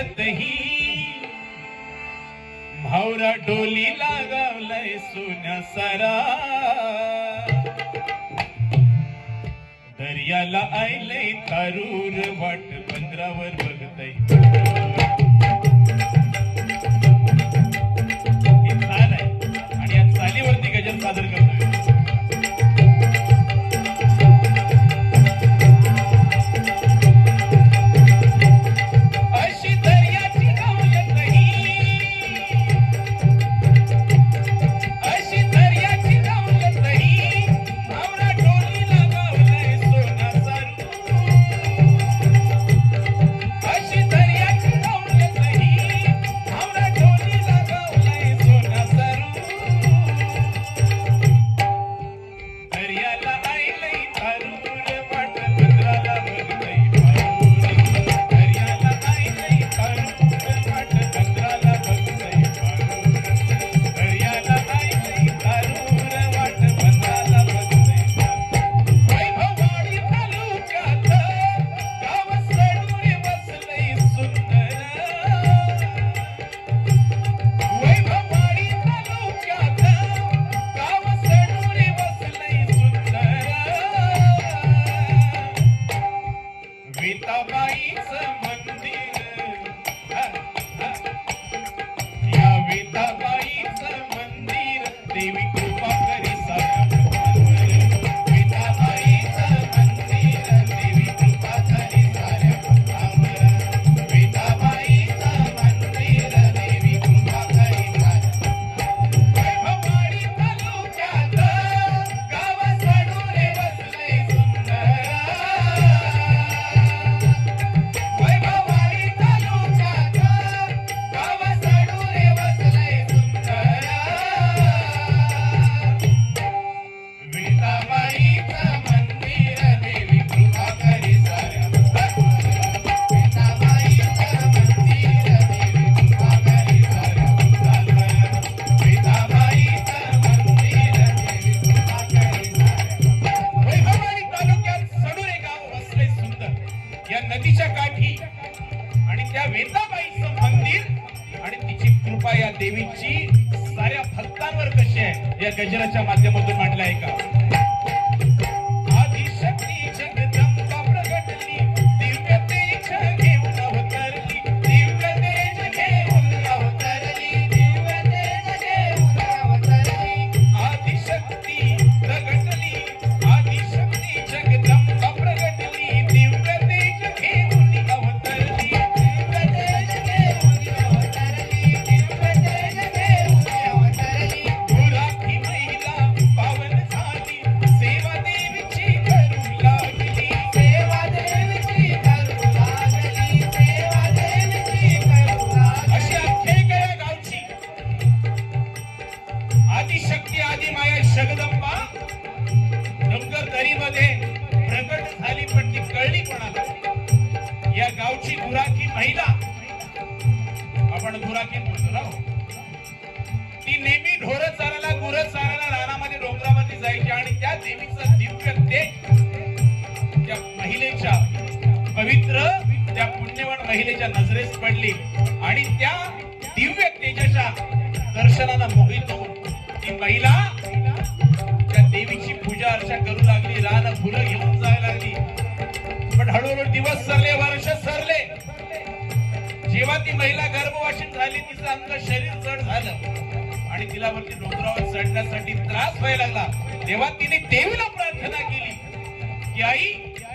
सावरतही भावरा डोली लागावलाय सोन्या सारा दर्याला आयलंय तारूर वाट बंदरावर बघतय ही चाल आहे आणि या चालीवरती गजल सादर करतोय देवीची साऱ्या भक्तांवर कशी आहे या गजराच्या माध्यमातून मांडलं आहे का आदिशक्ती जगदंबा प्रगटली दिव्य तेज घेऊन अवतरली दिव्य तेज घेऊन अवतरली दिव्य तेज घेऊन अवतरली आदिशक्ती प्रगटली आदिशक्ती जगदंबा प्रगटली दिव्य तेज घेऊन अवतरली दिव्य तेज घेऊन अवतरली जगदंबा डोंगर दरीमध्ये प्रगट झाली पण ती कळली कोणाला या गावची गुराखी महिला आपण गुराखी बोलतो ना ती नेहमी ढोरं चारायला गुरं चारायला रानामध्ये डोंगरामध्ये जायची आणि त्या देवीचं दिव्य तेज त्या महिलेच्या पवित्र त्या पुण्यवान महिलेच्या नजरेस पडली आणि त्या दिव्य तेजाच्या दर्शनाला मोहित होऊन ती महिला त्या देवीची पूजा अर्चा करू लागली रान फुलं घेऊन जायला लागली पण हळूहळू दिवस सरले वर्ष सरले जेव्हा ती महिला गर्भवाशीन झाली तिचं अंग शरीर जड झालं आणि तिला वरती डोंगरावर चढण्यासाठी त्रास व्हायला लागला तेव्हा तिने देवीला प्रार्थना केली की आई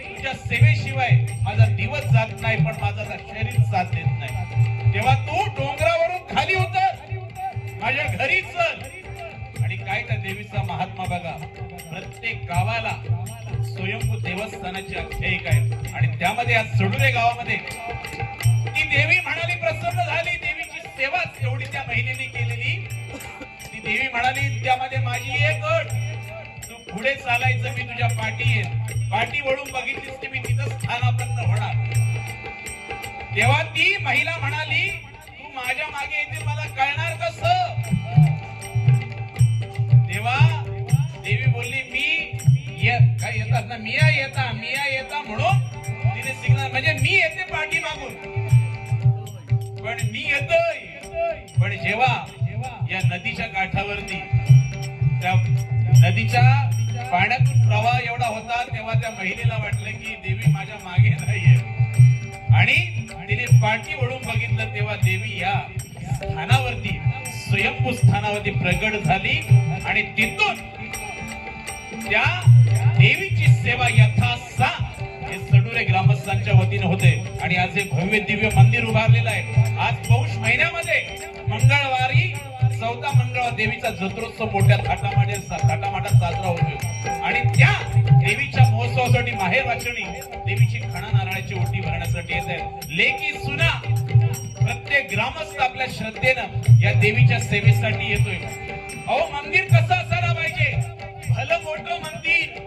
तुझ्या सेवेशिवाय माझा दिवस जात नाही पण माझा शरीर साथ देत नाही तेव्हा तू डोंगरावरून खाली उतर माझ्या घरी चल आणि काय त्या देवीचा महात्मा बघा प्रत्येक गावाला स्वयंभू देवस्थानाची आख्यायिका आहे आणि त्यामध्ये आज सडुरे गावामध्ये ती देवी म्हणाली प्रसन्न झाली देवीची सेवा एवढी त्या महिलेने केलेली ती देवी म्हणाली त्यामध्ये माझी एक अट तू पुढे चालायचं मी तुझ्या पाठी येईन पाठी वळून बघितलीस की मी तिथं स्थानापन्न होणार तेव्हा ती महिला म्हणाली तू माझ्या मागे येते मला कळणार कसं तेव्हा देवी बोलली काय येतात ना मिया येता म्हणून तिने सिग्नल म्हणजे मी येते पाठी मागून पण मी येतोय. पण जेव्हा या नदीच्या काठावरती त्या नदीच्या पाण्यातून प्रवाह एवढा होता तेव्हा त्या महिलेला वाटलं की देवी माझ्या मागे नाहीये आणि तिने पाठी वळून बघितलं तेव्हा देवी या स्थानावरती स्वयंभू स्थानावरती प्रगट झाली आणि तिथून त्या देवीची सेवा यथासा हे सडुरे ग्रामस्थांच्या वतीने होते आणि आज हे भव्य दिव्य मंदिर उभारलेलं आहे. आज पौष महिन्यामध्ये मंगळवारी 14 मंगळवार देवीचा जत्रोत्सव मोठ्या थाटामाटात साजरा होतोय आणि त्या देवीच्या महोत्सवासाठी माहेर वाचणी देवीची खणा नारळाची ओटी भरण्यासाठी येत आहेत. लेकी सुना प्रत्येक ग्रामस्थ आपल्या श्रद्धेनं या देवीच्या सेवेसाठी येतोय. अहो मंदिर कसं असायला पाहिजे? भलं मोठं मंदिर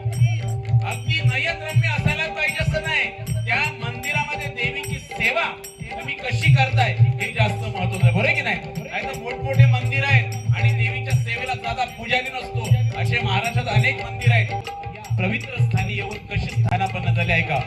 अगदी नयनरम्य असायला पाहिजे असं नाही. त्या मंदिरामध्ये देवीची सेवा तुम्ही कशी करताय हे जास्त महत्वाचं आहे. बरोबर की नाही? नाहीतर मोठमोठे मंदिर आहेत आणि देवीच्या सेवेला दादा पुजारी नसतो असे महाराष्ट्रात अनेक मंदिर आहेत. पवित्र स्थानी येऊन कशी स्थानापन्न झाले आहे का?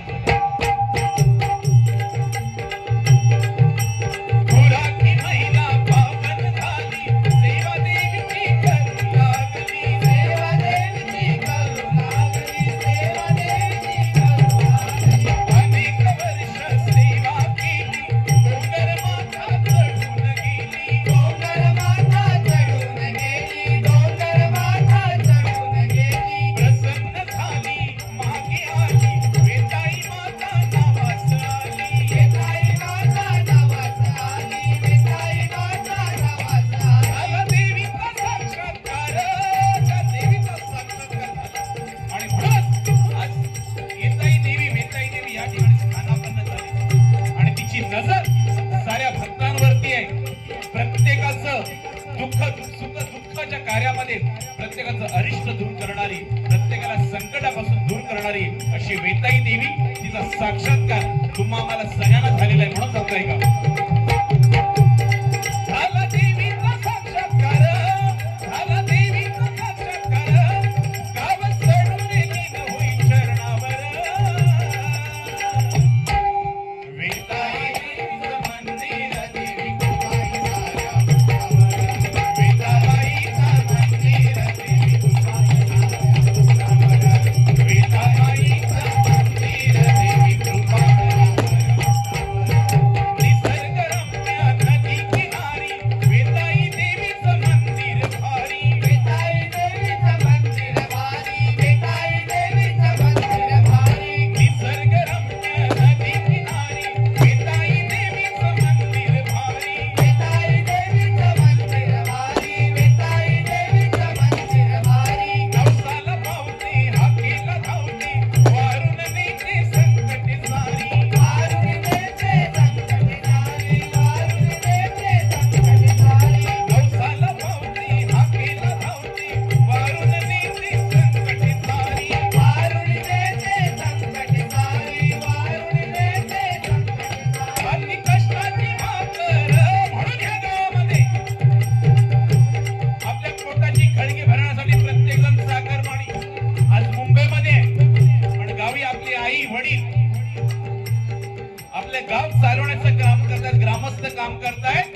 नजर साऱ्या भक्तांवरती आहे. प्रत्येकाचं दुःखाच्या कार्यामध्ये प्रत्येकाचं अरिष्ट दूर करणारी, प्रत्येकाला संकटापासून दूर करणारी अशी वेताई देवी तिचा साक्षात्कार तुम्हा आम्हाला सगळ्यांना झालेला आहे. म्हणून सांगताय का झाला देवीचा साक्षात्कार, झाला देवीचा साक्षात्कार, गाव सोडून लीन होई चरणावर. वेताई आपले गाव चालवण्याचं काम करतात, ग्रामस्थ काम करतायत